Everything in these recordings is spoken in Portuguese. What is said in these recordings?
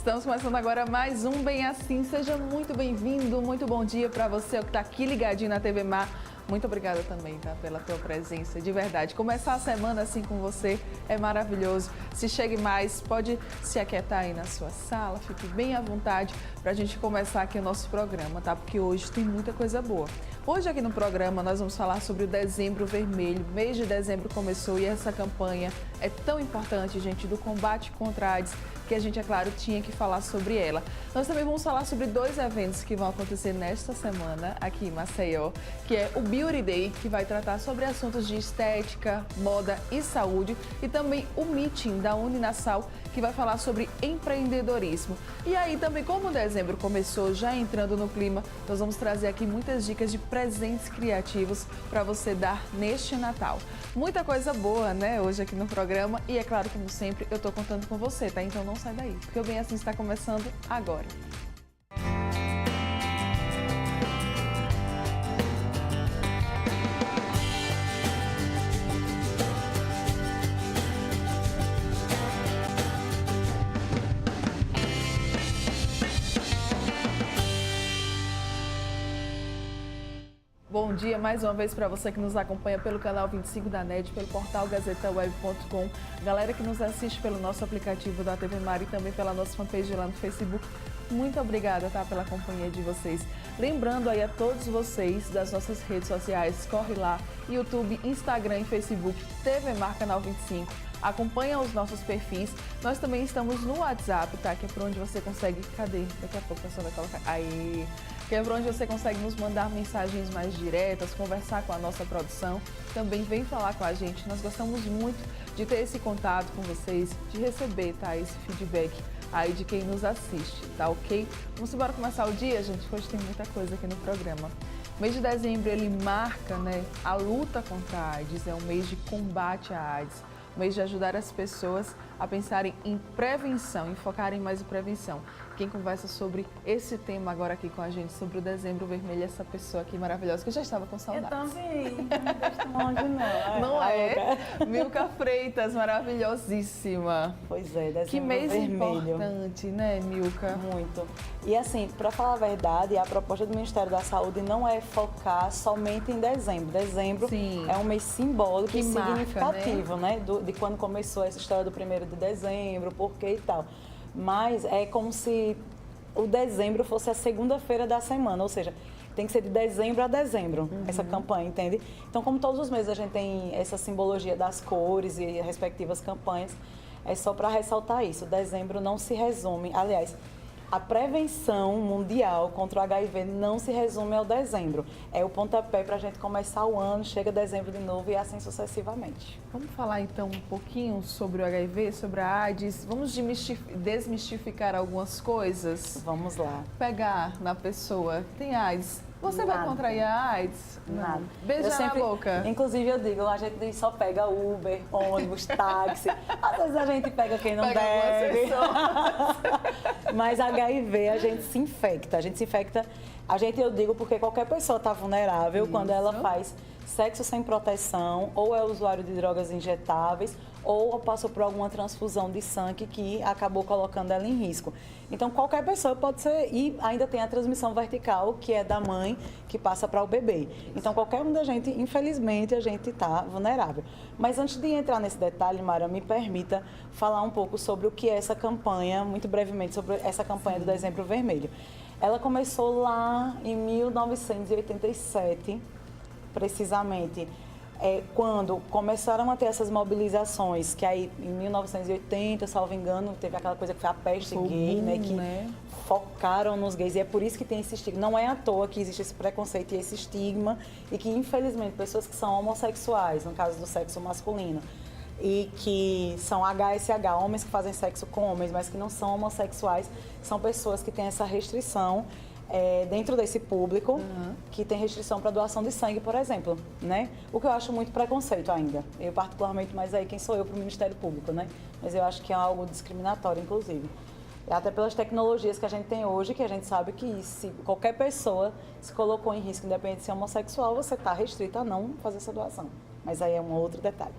Estamos começando agora mais um Bem Assim. Seja muito bem-vindo, muito bom dia para você que está aqui ligadinho na TV Mar. Muito obrigada também, tá, pela tua presença, de verdade. Começar a semana assim com você é maravilhoso. Se chegue mais, pode se aquietar aí na sua sala, fique bem à vontade para a gente começar aqui o nosso programa, tá? Porque hoje tem muita coisa boa. Hoje aqui no programa nós vamos falar sobre o Dezembro Vermelho. O mês de dezembro começou e essa campanha é tão importante, gente, do combate contra a AIDS, que a gente, é claro, tinha que falar sobre ela. Nós também vamos falar sobre dois eventos que vão acontecer nesta semana aqui em Maceió, que é o Beauty Day, que vai tratar sobre assuntos de estética, moda e saúde, e também o Meeting da Uninasal, que vai falar sobre empreendedorismo. E aí também, como o dezembro começou já entrando no clima, nós vamos trazer aqui muitas dicas de presentes criativos para você dar neste Natal. Muita coisa boa, né, hoje aqui no programa, e é claro, como sempre, eu tô contando com você, tá? Então não sai daí, porque o Bem Assim está começando agora. Bom dia mais uma vez para você que nos acompanha pelo canal 25 da NED, pelo portal gazetaweb.com, galera que nos assiste pelo nosso aplicativo da TV Mar e também pela nossa fanpage lá no Facebook. Muito obrigada, tá, pela companhia de vocês. Lembrando aí a todos vocês das nossas redes sociais, corre lá, YouTube, Instagram e Facebook, TV Mar Canal 25. Acompanha os nossos perfis. Nós também estamos no WhatsApp, tá? Que é por onde você consegue... Cadê? Daqui a pouco a pessoa vai colocar... Aí... Que é por onde você consegue nos mandar mensagens mais diretas, conversar com a nossa produção. Também vem falar com a gente. Nós gostamos muito de ter esse contato com vocês, de receber, tá? Esse feedback aí de quem nos assiste, tá ok? Vamos embora começar o dia, gente? Hoje tem muita coisa aqui no programa. O mês de dezembro, ele marca, né, a luta contra a AIDS. É um mês de combate à AIDS. Um mês de ajudar as pessoas a pensarem em prevenção, em focarem mais em prevenção. Quem conversa sobre esse tema agora aqui com a gente, sobre o Dezembro Vermelho, é essa pessoa aqui maravilhosa, que eu já estava com saudades. Eu também, não deixo longe não. Não é? Milka Freitas, maravilhosíssima. Pois é, Dezembro Que mês Vermelho. importante, né, Milka? Muito. E assim, para falar a verdade, a proposta do Ministério da Saúde não é focar somente em dezembro. Dezembro Sim. é um mês simbólico Que e marca, significativo, né? De quando começou essa história do 1º de dezembro, por quê e tal. Mas é como se o dezembro fosse a segunda-feira da semana, ou seja, tem que ser de dezembro a dezembro, essa campanha, entende? Então, como todos os meses a gente tem essa simbologia das cores e respectivas campanhas, é só para ressaltar isso. Dezembro não se resume, aliás, a prevenção mundial contra o HIV não se resume ao dezembro. É o pontapé para a gente começar o ano, chega dezembro de novo e assim sucessivamente. Vamos falar então um pouquinho sobre o HIV, sobre a AIDS. Vamos desmistificar algumas coisas? Vamos lá. Pegar na pessoa, tem AIDS. Você vai Nada. contrair a AIDS? Nada. Beijar Eu sempre, na boca. Inclusive eu digo, a gente só pega Uber, ônibus, táxi. Às vezes a gente pega quem não Pega deve. algumas Mas HIV a gente se infecta. Eu digo porque qualquer pessoa está vulnerável quando ela faz sexo sem proteção, ou é usuário de drogas injetáveis, ou passou por alguma transfusão de sangue que acabou colocando ela em risco. Então, qualquer pessoa pode ser, e ainda tem a transmissão vertical, que é da mãe, que passa para o bebê. Então, qualquer um da gente, infelizmente, a gente está vulnerável. Mas antes de entrar nesse detalhe, Mara, me permita falar um pouco sobre o que é essa campanha, muito brevemente, sobre essa campanha do Dezembro Vermelho. Ela começou lá em 1987, precisamente, quando começaram a ter essas mobilizações, que aí em 1980, salvo engano, teve aquela coisa que foi a peste gay, né, que focaram nos gays, e é por isso que tem esse estigma. Não é à toa que existe esse preconceito e esse estigma, e que infelizmente pessoas que são homossexuais, no caso do sexo masculino, e que são HSH, homens que fazem sexo com homens, mas que não são homossexuais, são pessoas que têm essa restrição dentro desse público, que tem restrição para doação de sangue, por exemplo, né? O que eu acho muito preconceito ainda. Eu particularmente, mas aí quem sou eu para o Ministério Público, né? Mas eu acho que é algo discriminatório, inclusive. Até pelas tecnologias que a gente tem hoje, que a gente sabe que se qualquer pessoa se colocou em risco, independente de ser homossexual, você está restrito a não fazer essa doação. Mas aí é um outro detalhe.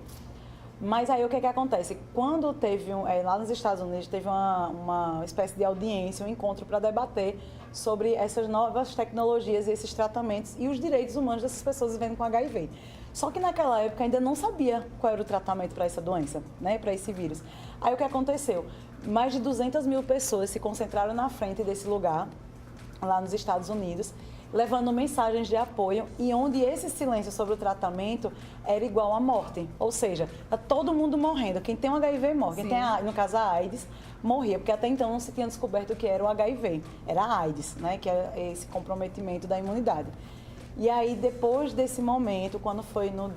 Mas aí o que acontece? Quando teve, lá nos Estados Unidos, teve uma espécie de audiência, um encontro para debater sobre essas novas tecnologias e esses tratamentos e os direitos humanos dessas pessoas vivendo com HIV. Só que naquela época ainda não sabia qual era o tratamento para essa doença, né, para esse vírus. Aí o que aconteceu? Mais de 200 mil pessoas se concentraram na frente desse lugar, lá nos Estados Unidos, levando mensagens de apoio e onde esse silêncio sobre o tratamento era igual à morte. Ou seja, tá todo mundo morrendo. Quem tem o HIV morre. Quem tem, no caso, a AIDS, morria. Porque até então não se tinha descoberto o que era o HIV. Era a AIDS, né? Que é esse comprometimento da imunidade. E aí, depois desse momento, quando foi no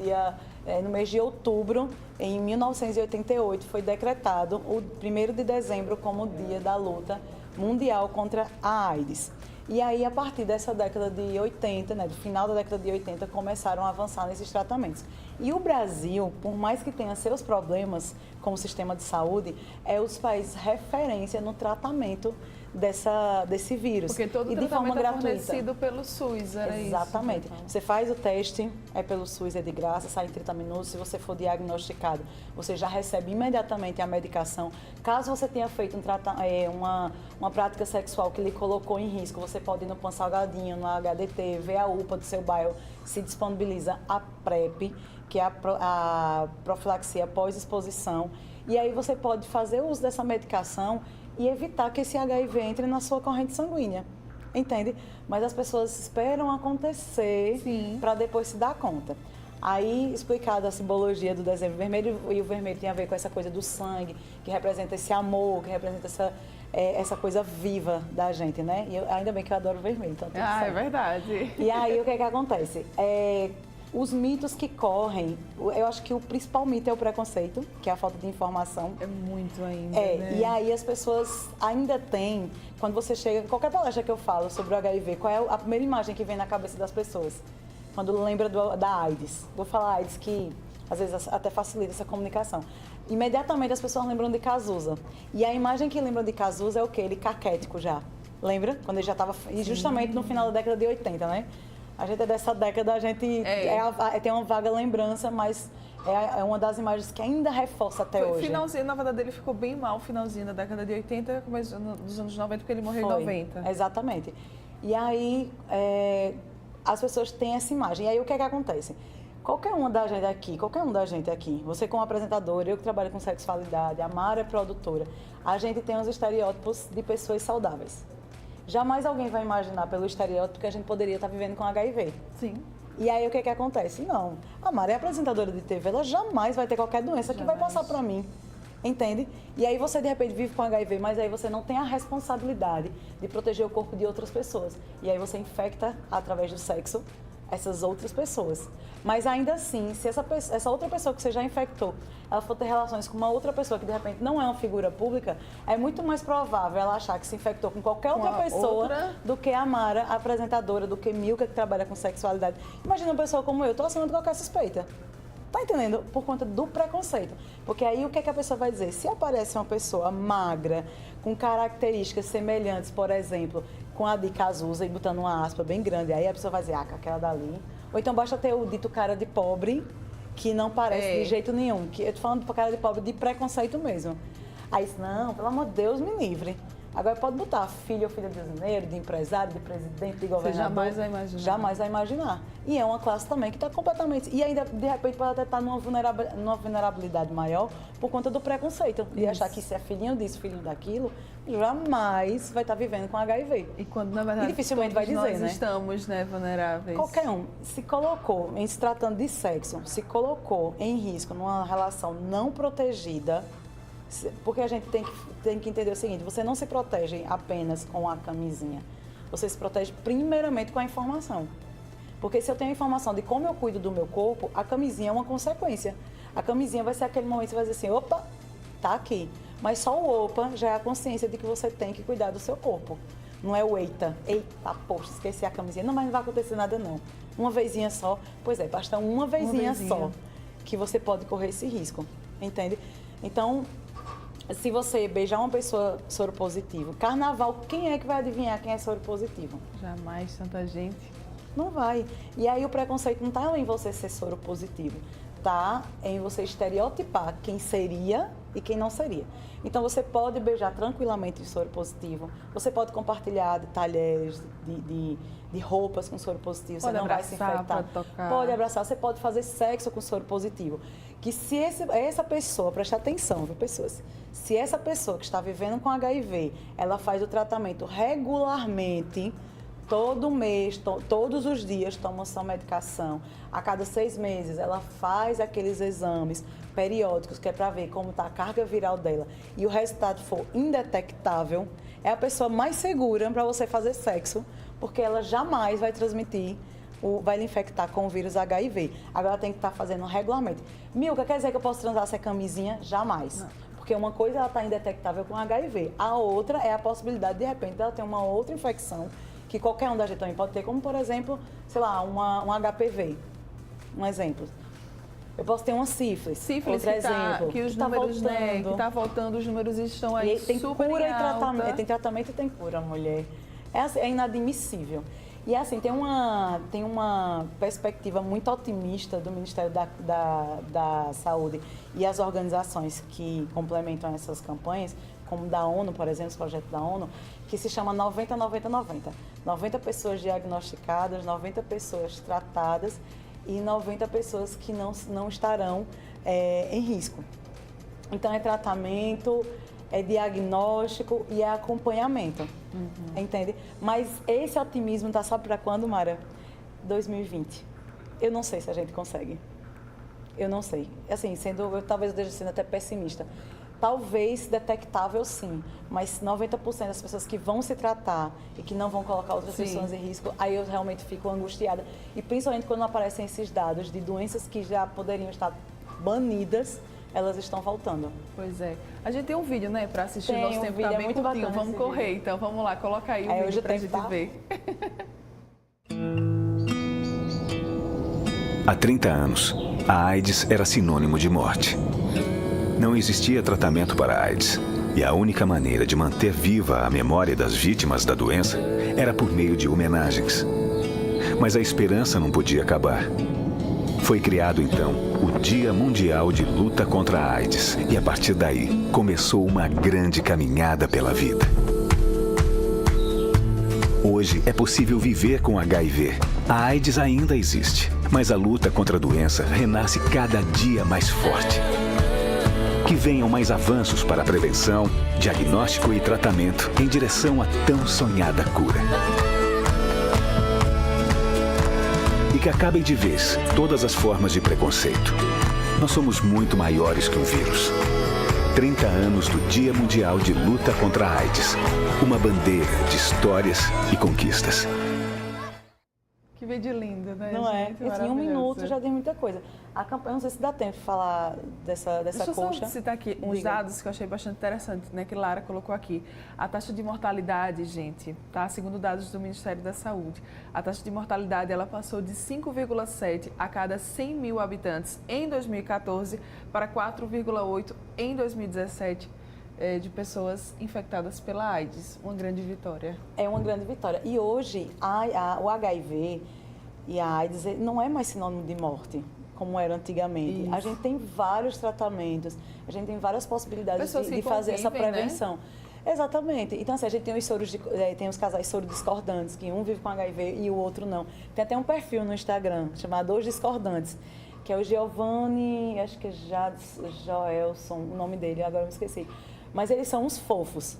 mês de outubro, em 1988, foi decretado o 1º de dezembro como o Dia da Luta Mundial contra a AIDS. E aí, a partir dessa década de 80, né, do final da década de 80, começaram a avançar nesses tratamentos. E o Brasil, por mais que tenha seus problemas com o sistema de saúde, é os países referência no tratamento desse vírus. Porque todo e de forma tratamento é gratuita. fornecido pelo SUS, era Exatamente. isso? Então. Você faz o teste, é pelo SUS, é de graça, sai em 30 minutos. Se você for diagnosticado, você já recebe imediatamente a medicação. Caso você tenha feito uma prática sexual que lhe colocou em risco, você pode ir no Pan Salgadinho, no HDT, ver a UPA do seu bairro, se disponibiliza a PrEP, que é a profilaxia pós-exposição. E aí você pode fazer uso dessa medicação e evitar que esse HIV entre na sua corrente sanguínea, entende? Mas as pessoas esperam acontecer para depois se dar conta. Aí, explicado a simbologia do dezembro vermelho, e o vermelho tem a ver com essa coisa do sangue, que representa esse amor, que representa essa coisa viva da gente, né? E ainda bem que eu adoro o vermelho, então tudo certo. É verdade. E aí, o que acontece? Os mitos que correm, eu acho que o principal mito é o preconceito, que é a falta de informação. É muito ainda, né? E aí as pessoas ainda têm, quando você chega, qualquer palestra que eu falo sobre o HIV, qual é a primeira imagem que vem na cabeça das pessoas? Quando lembra da AIDS. Vou falar AIDS, que às vezes até facilita essa comunicação. Imediatamente as pessoas lembram de Cazuza. E a imagem que lembram de Cazuza é o quê? Ele caquético já. Lembra? Quando ele já estava... E justamente no final da década de 80, né? A gente é dessa década, a gente tem uma vaga lembrança, mas é uma das imagens que ainda reforça até hoje. Finalzinho, na verdade, ele ficou bem mal, finalzinho da década de 80, começo dos anos 90, porque ele morreu em 90. Exatamente. E aí, as pessoas têm essa imagem. E aí, o que acontece? Qualquer um da gente aqui, você como apresentadora, eu que trabalho com sexualidade, a Mara é produtora, a gente tem os estereótipos de pessoas saudáveis. Jamais alguém vai imaginar pelo estereótipo que a gente poderia estar vivendo com HIV. Sim. E aí o que acontece? Não. A Mara é apresentadora de TV, ela jamais vai ter qualquer doença que vai passar para mim. Entende? E aí você de repente vive com HIV, mas aí você não tem a responsabilidade de proteger o corpo de outras pessoas. E aí você infecta através do sexo essas outras pessoas. Mas ainda assim, se essa outra pessoa que você já infectou, ela for ter relações com uma outra pessoa que de repente não é uma figura pública, é muito mais provável ela achar que se infectou com qualquer outra pessoa do que a Mara, a apresentadora, do que Milka, que trabalha com sexualidade. Imagina uma pessoa como eu, estou acima de qualquer suspeita. Tá entendendo? Por conta do preconceito. Porque aí o que a pessoa vai dizer? Se aparece uma pessoa magra, com características semelhantes, por exemplo, com a de Cazuza e botando uma aspa bem grande, aí a pessoa vai dizer, aquela dali. Ou então basta ter o dito cara de pobre, que não parece de jeito nenhum. Que eu tô falando de cara de pobre de preconceito mesmo. Aí, não, pelo amor de Deus, me livre. Agora pode botar filho ou filha de engenheiro, de empresário, de presidente, de governador. Você jamais vai imaginar. Jamais vai imaginar. E é uma classe também que está completamente... E ainda, de repente, pode até estar numa vulnerabilidade maior por conta do preconceito. E achar que se é filhinho disso, filhinho daquilo, jamais vai estar vivendo com HIV. E quando, na verdade, e dificilmente vai dizer, nós estamos, né, vulneráveis. Qualquer um se colocou, em se tratando de sexo, se colocou em risco numa relação não protegida... Porque a gente tem que entender o seguinte, você não se protege apenas com a camisinha, você se protege primeiramente com a informação. Porque se eu tenho a informação de como eu cuido do meu corpo, a camisinha é uma consequência. A camisinha vai ser aquele momento que você vai dizer assim, opa, tá aqui. Mas só o opa já é a consciência de que você tem que cuidar do seu corpo. Não é o eita, poxa, esqueci a camisinha. Não, mas não vai acontecer nada não. Uma vezinha só, pois é, basta uma vezinha só que você pode correr esse risco, entende? Então... Se você beijar uma pessoa soropositivo, carnaval, quem é que vai adivinhar quem é soropositivo? Jamais, tanta gente. Não vai. E aí o preconceito não está em você ser soropositivo. está em você estereotipar quem seria e quem não seria. Então, você pode beijar tranquilamente de soro positivo, você pode compartilhar de talheres, de roupas com soro positivo, você não vai se infectar. Pode abraçar, você pode fazer sexo com soro positivo. Que se essa pessoa, preste atenção, viu, pessoas? Se essa pessoa que está vivendo com HIV, ela faz o tratamento regularmente, todo mês, todos os dias toma sua medicação, a cada 6 meses ela faz aqueles exames periódicos, que é para ver como está a carga viral dela, e o resultado for indetectável, é a pessoa mais segura para você fazer sexo, porque ela jamais vai transmitir, vai lhe infectar com o vírus HIV. Agora tem que estar fazendo regularmente. Milka, quer dizer que eu posso transar sem camisinha? Jamais. Não. Porque uma coisa ela está indetectável com HIV, a outra é a possibilidade, de repente, ela ter uma outra infecção, que qualquer um da gente também pode ter, como, por exemplo, sei lá, um HPV. Um exemplo. Eu posso ter uma sífilis. Sífilis, que os números, né, que está voltando, os números estão aí e tem super cura em e alta. tratamento. Tem tratamento e tem cura, mulher. É inadmissível. E assim, tem uma perspectiva muito otimista do Ministério da Saúde e as organizações que complementam essas campanhas, como da ONU, por exemplo, os projetos da ONU, que se chama 90-90-90. 90 pessoas diagnosticadas, 90 pessoas tratadas e 90 pessoas que não estarão em risco. Então, é tratamento, é diagnóstico e é acompanhamento, entende? Mas esse otimismo está só para quando, Mara? 2020. Eu não sei se a gente consegue. Eu não sei. Assim, talvez eu esteja sendo até pessimista. Talvez detectável, sim, mas 90% das pessoas que vão se tratar e que não vão colocar outras pessoas em risco, aí eu realmente fico angustiada. E principalmente quando aparecem esses dados de doenças que já poderiam estar banidas, elas estão voltando. Pois é. A gente tem um vídeo, né, para assistir. Tem, nosso tempo tá bem muito curtinho. bacana. Vamos correr, vídeo. Então vamos lá, coloca aí o vídeo pra gente ver. Há 30 anos, a AIDS era sinônimo de morte. Não existia tratamento para a AIDS, e a única maneira de manter viva a memória das vítimas da doença era por meio de homenagens. Mas a esperança não podia acabar. Foi criado, então, o Dia Mundial de Luta contra a AIDS, e a partir daí começou uma grande caminhada pela vida. Hoje é possível viver com HIV. A AIDS ainda existe, mas a luta contra a doença renasce cada dia mais forte. Que venham mais avanços para a prevenção, diagnóstico e tratamento em direção à tão sonhada cura. E que acabem de vez todas as formas de preconceito. Nós somos muito maiores que um vírus. 30 anos do Dia Mundial de Luta contra a AIDS. Uma bandeira de histórias e conquistas. Que vídeo lindo, né, não gente? É? Em 1 minuto já tem muita coisa. A campanha, não sei se dá tempo de falar dessa Deixa coxa. Deixa eu só citar aqui uns dados que eu achei bastante interessantes, né, que Lara colocou aqui. A taxa de mortalidade, gente, tá? Segundo dados do Ministério da Saúde, a taxa de mortalidade ela passou de 5,7 a cada 100 mil habitantes em 2014 para 4,8 em 2017. De pessoas infectadas pela AIDS. Uma grande vitória. É uma grande vitória. E hoje, o HIV e a AIDS não é mais sinônimo de morte, como era antigamente. Isso. A gente tem vários tratamentos, a gente tem várias possibilidades de fazer essa prevenção. Né? Exatamente. Então, assim, a gente tem tem os casais sorodiscordantes, que um vive com HIV e o outro não. Tem até um perfil no Instagram, chamado Os Discordantes, que é o Giovanni, acho que é Joelson, o nome dele, agora eu me esqueci. Mas eles são uns fofos,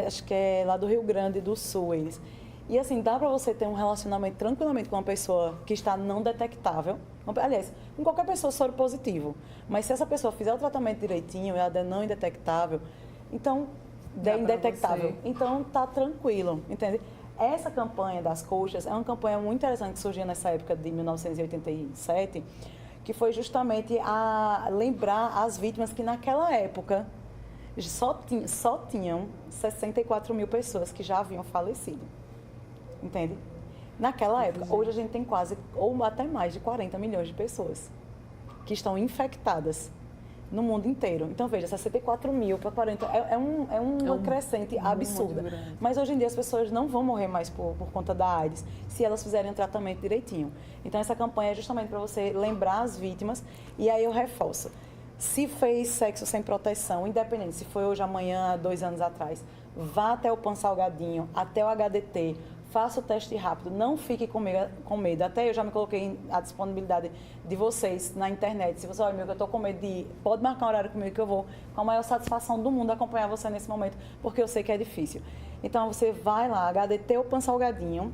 acho que é lá do Rio Grande do Sul eles. E assim, dá para você ter um relacionamento tranquilamente com uma pessoa que está não detectável, aliás, com qualquer pessoa soro positivo. Mas se essa pessoa fizer o tratamento direitinho, ela é não indetectável, então, indetectável, então tá tranquilo, entende? Essa campanha das coxas é uma campanha muito interessante que surgiu nessa época de 1987, que foi justamente a lembrar as vítimas que naquela época só tinham 64 mil pessoas que já haviam falecido, entende? Naquela época. Hoje a gente tem quase, ou até mais de 40 milhões de pessoas que estão infectadas. no mundo inteiro. Então, veja, 64 mil para 40 é uma crescente absurda. Mas hoje em dia as pessoas não vão morrer mais por conta da AIDS se elas fizerem o tratamento direitinho. Então, essa campanha é justamente para você lembrar as vítimas. E aí eu reforço. Se fez sexo sem proteção, independente se foi hoje, amanhã, 2 anos atrás, vá até o Pan Salgadinho, até o HDT, faça o teste rápido, não fique com medo. Até eu já me coloquei à disponibilidade de vocês na internet. Se você, olha, amigo, eu estou com medo de ir, pode marcar um horário comigo que eu vou com a maior satisfação do mundo acompanhar você nesse momento, porque eu sei que é difícil. Então, você vai lá, HDT ou Pan Salgadinho,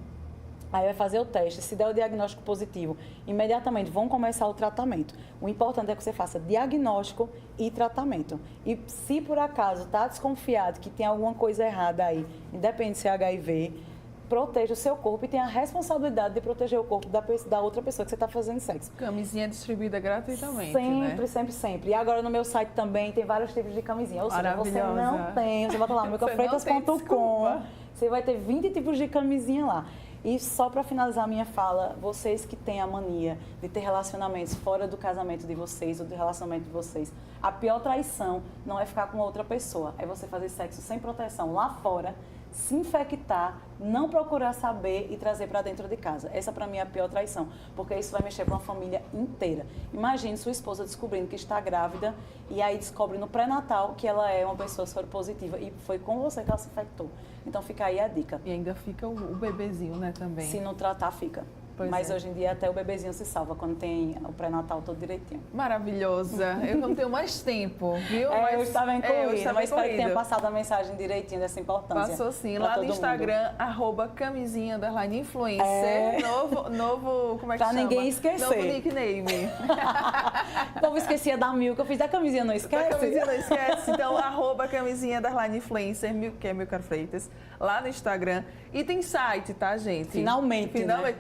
aí vai fazer o teste. Se der o diagnóstico positivo, imediatamente vão começar o tratamento. O importante é que você faça diagnóstico e tratamento. E se por acaso está desconfiado que tem alguma coisa errada aí, independente se é HIV, proteja o seu corpo e tenha a responsabilidade de proteger o corpo da outra pessoa que você está fazendo sexo. Camisinha distribuída gratuitamente, sempre, né? Sempre. E agora no meu site também tem vários tipos de camisinha. Ou seja, você não tem, você bota lá, milkafreitas.com, você vai ter 20 tipos de camisinha lá. E só para finalizar a minha fala, vocês que têm a mania de ter relacionamentos fora do casamento de vocês ou do relacionamento de vocês, a pior traição não é ficar com outra pessoa, é você fazer sexo sem proteção lá fora, se infectar, não procurar saber e trazer para dentro de casa. Essa para mim é a pior traição, porque isso vai mexer com a família inteira. Imagine sua esposa descobrindo que está grávida e aí descobre no pré-natal que ela é uma pessoa soropositiva e foi com você que ela se infectou. Então fica aí a dica. E ainda fica o bebezinho, né, também. Se não tratar, fica. Pois Mas é. hoje em dia até o bebezinho se salva quando tem o pré-natal todo direitinho. Maravilhosa. Eu não tenho mais tempo, viu? Eu estava incluída, mas espero que corrida. tenha passado a mensagem direitinho dessa importância. Passou sim, pra lá no todo Instagram, @camisinha_influencer. Novo, como é que pra chama? ninguém esquecer. Novo nickname. O povo esquecia da Milka, eu fiz da camisinha, não esquece? Da camisinha não esquece. Então, @camisinha_influencer, que é Milka Freitas, lá no Instagram. E tem site, tá, gente? Finalmente. Né?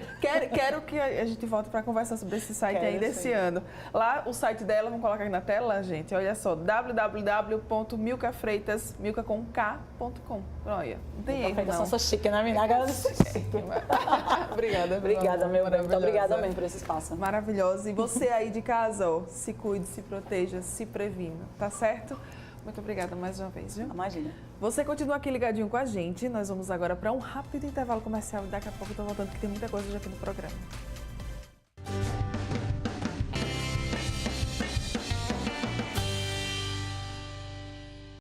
Quero que a gente volte para conversar sobre esse site ainda esse ano. Lá, o site dela, vamos colocar aqui na tela, gente. Olha só, www.milkafreitas.com. Olha, não tem erro, Eu não. sou chique, né, menina? Agora eu sou chique. Obrigada. Obrigada, meu bem. Muito obrigada Maravilhosa. mesmo por esse espaço. Maravilhosa. E você aí de casa, ó, se cuide, se proteja, se previna, tá certo? Muito obrigada mais uma vez, viu? Imagina. Você continua aqui ligadinho com a gente. Nós vamos agora para um rápido intervalo comercial e daqui a pouco eu tô voltando que tem muita coisa já aqui no programa.